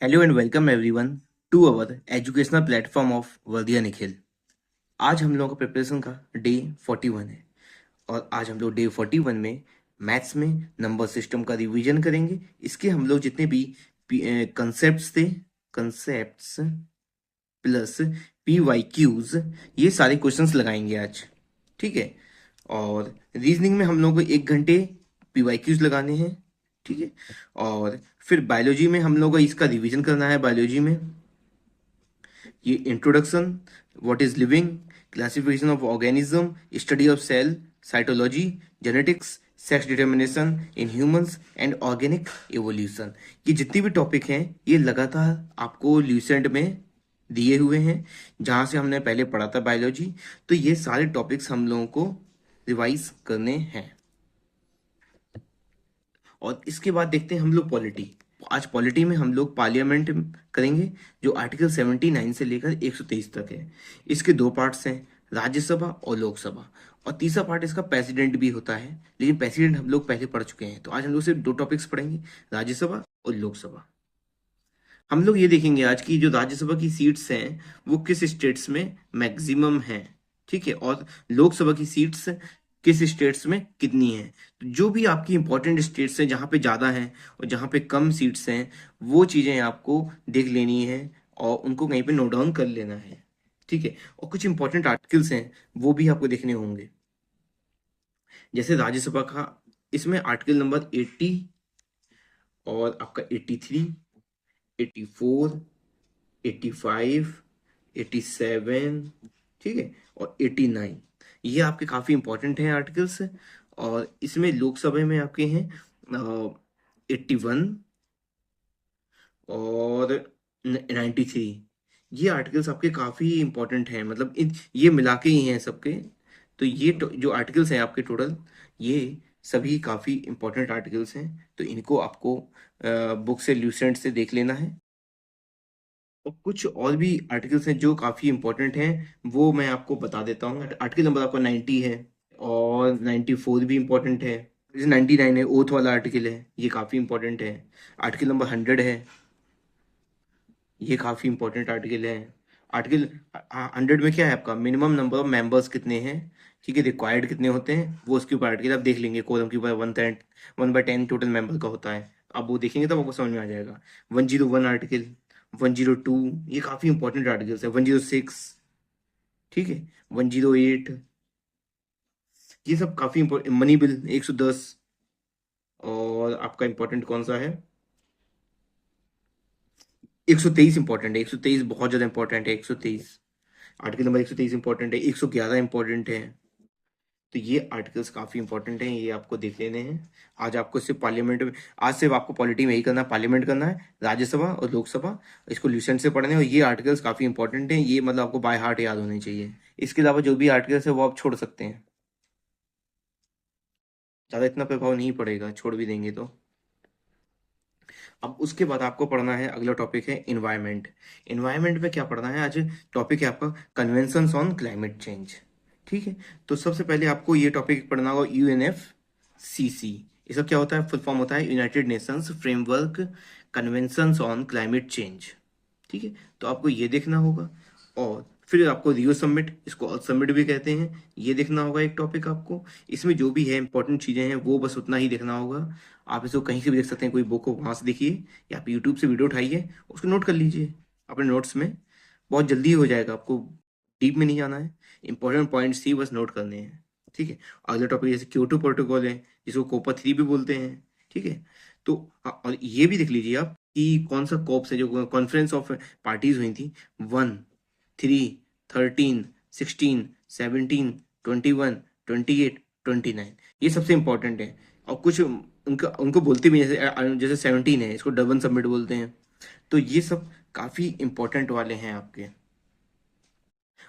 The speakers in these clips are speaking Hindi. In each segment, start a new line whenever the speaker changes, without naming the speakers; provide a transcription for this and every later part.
Hello and welcome everyone to our educational platform of Vardiya Nikhil. आज हम लोगों का प्रिपरेशन का डे 41 है और आज हम लोग डे 41 में मैथ्स में नंबर सिस्टम का रिवीजन करेंगे। इसके हम लोग जितने भी कंसेप्ट्स थे, concepts plus P Y Qs, ये सारे क्वेश्चंस लगाएंगे आज। ठीक है। और रीजनिंग में हम लोग को 1 घंटे पी वाई क्यूज लगाने हैं। ठीक है। और फिर बायोलॉजी में हम लोग को इसका रिवीजन करना है। बायोलॉजी में ये introduction, what is living, classification of organism, study of cell, cytology, genetics, sex determination in humans and organic evolution. ये जितने भी टॉपिक हैं ये लगातार आपको ल्यूसेंट में दिए हुए हैं, जहाँ से हमने पहले पढ़ा था बायोलॉजी। तो ये सारे टॉपिक्स हम लोगों को रिवाइज करने हैं। और इसके बाद देखते हैं हम लोग पॉलिटी। आज पॉलिटी में हम लोग पार्लियामेंट करेंगे, जो आर्टिकल 79 से लेकर 123 तक है। इसके दो पार्ट्स हैं, राज्यसभा और लोकसभा। और तीसरा पार्ट इसका प्रेसिडेंट भी होता है, लेकिन प्रेसिडेंट हम लोग पहले पढ़ चुके हैं। तो आज हम लोग सिर्फ दो टॉपिक्स पढ़ेंगे, राज्यसभा और लोकसभा। हम लोग ये देखेंगे आज की जो राज्यसभा की सीट्स हैं वो किस स्टेट्स में मैक्सिमम हैं। ठीक है। और लोकसभा की सीट्स किस स्टेट्स में कितनी हैं। तो जो भी आपकी इंपॉर्टेंट स्टेट्स हैं जहाँ पे ज़्यादा हैं और जहाँ पे कम सीट्स हैं, वो चीज़ें आपको देख लेनी है और उनको कहीं पे नोट डाउन कर लेना है। ठीक है। और कुछ इंपॉर्टेंट आर्टिकल्स हैं वो भी आपको देखने होंगे। जैसे राज्यसभा का, इसमें आर्टिकल नंबर 80 और आपका 83, 84, 85, 87, ठीक है, और 89, ये आपके काफ़ी इंपॉर्टेंट हैं आर्टिकल्स। और इसमें लोकसभा में आपके हैं 81 और 93। ये आर्टिकल्स आपके काफ़ी इंपॉर्टेंट हैं, मतलब ये मिला के ही हैं सबके। तो ये जो आर्टिकल्स हैं आपके टोटल, ये सभी काफ़ी इंपॉर्टेंट आर्टिकल्स हैं। तो इनको आपको बुक से, ल्यूसेंट से देख लेना है। और कुछ और भी आर्टिकल्स हैं जो काफ़ी इंपॉर्टेंट हैं, वो मैं आपको बता देता हूँ। आर्टिकल नंबर आपका 90 है और 94 भी इंपॉर्टेंट है। जैसे 99 है, ओथ वाला आर्टिकल है, ये काफ़ी इंपॉर्टेंट है। आर्टिकल नंबर 100 है, ये काफ़ी इंपॉर्टेंट आर्टिकल है। आर्टिकल 100 में क्या है आपका, मिनिमम नंबर ऑफ मेंबर्स कितने हैं, ठीक है, रिक्वायर्ड कितने होते हैं, वो उसके ऊपर आर्टिकल आप देख लेंगे। कोलम के ऊपर 1/10 टोटल मेंबर का होता है। आप वो देखेंगे तब आपको समझ में आ जाएगा। 101 आर्टिकल, 102, ये काफ़ी इंपॉर्टेंट आर्टिकल्स है। 106, ठीक है, 108, ये सब काफ़ी इंपॉर्टेंट। Money bill 110। और आपका इंपॉर्टेंट कौन सा है, 123 इंपॉर्टेंट है। 123 बहुत ज़्यादा इंपॉर्टेंट है। 123 आर्टिकल नंबर 123 इंपॉर्टेंट है। 111 इंपॉर्टेंट है। तो ये आर्टिकल्स काफ़ी इंपॉर्टेंट हैं, ये आपको देख लेने हैं। आज आपको सिर्फ पार्लियामेंट में, आज सिर्फ आपको पॉलिटी में यही करना है, पार्लियामेंट करना है, राज्यसभा और लोकसभा, इसको ल्यूसेंट से पढ़ने हैं। और ये आर्टिकल्स काफ़ी इंपॉर्टेंट हैं, ये मतलब आपको बाय हार्ट याद होने चाहिए। इसके अलावा जो भी आर्टिकल्स है वो आप छोड़ सकते हैं, ज़्यादा इतना प्रभाव नहीं पड़ेगा, छोड़ भी देंगे तो। अब उसके बाद आपको पढ़ना है, अगला टॉपिक है इन्वायरमेंट। इन्वायरमेंट में क्या पढ़ना है आज, टॉपिक है आपका कन्वेंशंस ऑन क्लाइमेट चेंज। ठीक है। तो सबसे पहले आपको ये टॉपिक पढ़ना होगा, UNFCC। इसका क्या होता है, फुल फॉर्म होता है United Nations framework conventions on climate change. ठीक है। तो आपको ये देखना होगा। और फिर आपको रियो समिट, इसको अर्थ समिट भी कहते हैं, ये देखना होगा एक टॉपिक आपको। इसमें जो भी है इंपॉर्टेंट चीज़ें हैं वो बस उतना ही देखना होगा। आप इसको कहीं से भी देख सकते हैं, कोई बुक हो वहाँ से देखिए, या आप यूट्यूब से वीडियो उठाइए, उसको नोट कर लीजिए अपने नोट्स में। बहुत जल्दी हो जाएगा, आपको डीप में नहीं जाना है, इंपॉर्टेंट पॉइंट्स ही बस नोट करने हैं। ठीक है। अगला टॉपिक जैसे क्योटो प्रोटोकॉल है, जिसको कोपा 3 भी बोलते हैं। ठीक है। तो और ये भी देख लीजिए आप कि कौन सा कॉप्स है, जो कॉन्फ्रेंस ऑफ पार्टीज हुई थी, 1, 3, 13, 16, 17, 21, 28, 29, ये सबसे इंपॉर्टेंट है। और कुछ उनका उनको बोलते भी हैं, जैसे 17 है, इसको डबन सबमिट बोलते हैं। तो ये सब काफ़ी इंपॉर्टेंट वाले हैं आपके।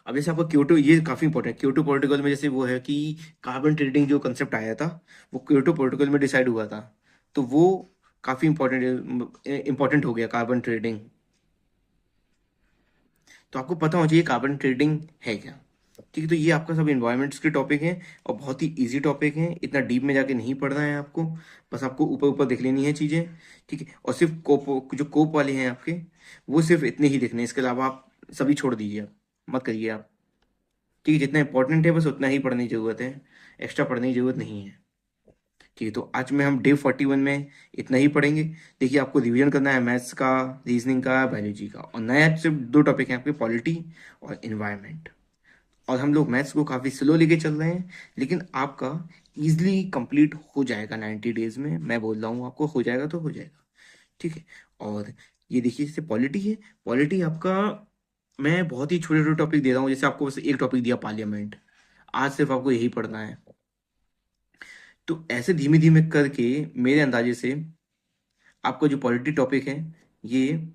अब जैसे आपको क्योटो, ये काफ़ी इंपॉर्टेंट, क्योटो प्रोटोकॉल में जैसे वो है कि कार्बन ट्रेडिंग जो कंसेप्ट आया था, वो क्योटो प्रोटोकॉल में डिसाइड हुआ था। तो वो काफ़ी इंपॉर्टेंट हो गया कार्बन ट्रेडिंग। तो आपको पता होना चाहिए कार्बन ट्रेडिंग है क्या। ठीक है, तो ये आपका सब इन्वायरमेंट्स के टॉपिक हैं और बहुत ही इजी टॉपिक हैं, इतना डीप में जाके नहीं पढ़ना है आपको, बस आपको ऊपर ऊपर देख लेनी है चीज़ें। ठीक है, और सिर्फ कोप जो कोप वाले हैं आपके, वो सिर्फ इतने ही देखने हैं, इसके अलावा आप सभी छोड़ दीजिए, आप मत करिए आप। ठीक है, जितना इंपॉर्टेंट है बस उतना ही पढ़ने की ज़रूरत है, एक्स्ट्रा पढ़ने की ज़रूरत नहीं है। ठीक है, तो आज में हम डे 41 में इतना ही पढ़ेंगे। देखिए, आपको रिवीजन करना है मैथ्स का, रीजनिंग का, बायोलॉजी का, और नया सिर्फ दो टॉपिक हैं आपके, पॉलिटी और इन्वायरमेंट। और हम लोग मैथ्स को काफ़ी स्लो लेके चल रहे हैं, लेकिन आपका इजीली कंप्लीट हो जाएगा 90 डेज में, मैं बोल रहा हूँ आपको, हो जाएगा तो हो जाएगा। ठीक है, और ये देखिए, जैसे पॉलिटी है, पॉलिटी आपका मैं बहुत ही छोटे छोटे टॉपिक दे रहा हूँ, जैसे आपको बस एक टॉपिक दिया पार्लियामेंट, आज सिर्फ आपको यही पढ़ना है। तो ऐसे धीमे धीमे करके मेरे अंदाजे से आपका जो पॉलिटी टॉपिक है, ये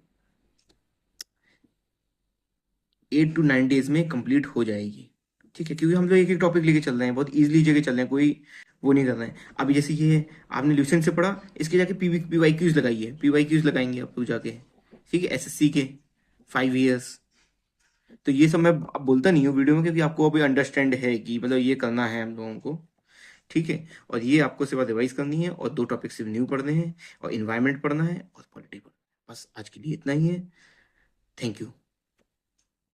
8 to 9 डेज में कंप्लीट हो जाएगी। ठीक है, क्योंकि हम लोग एक एक टॉपिक लेके चल रहे हैं, बहुत इजीली जगह चल रहे हैं, कोई वो नहीं कर रहे हैं। अभी जैसे ये आपने ल्यूसेंट से पढ़ा, इसके जाके पी वाई क्यूज लगाइए, पी वाई क्यूज लगाएंगे आप लोग जाके। ठीक है, एसएससी के 5 years। तो ये सब मैं अब बोलता नहीं हूँ वीडियो में, क्योंकि आपको अभी अंडरस्टैंड है कि मतलब ये करना है हम लोगों को। ठीक है, और ये आपको सिर्फ रिवाइज करनी है, और दो टॉपिक सिर्फ न्यू पढ़ने हैं, और इन्वायरमेंट पढ़ना है और पॉलिटी पढ़ना है। बस आज के लिए इतना ही है। Thank you.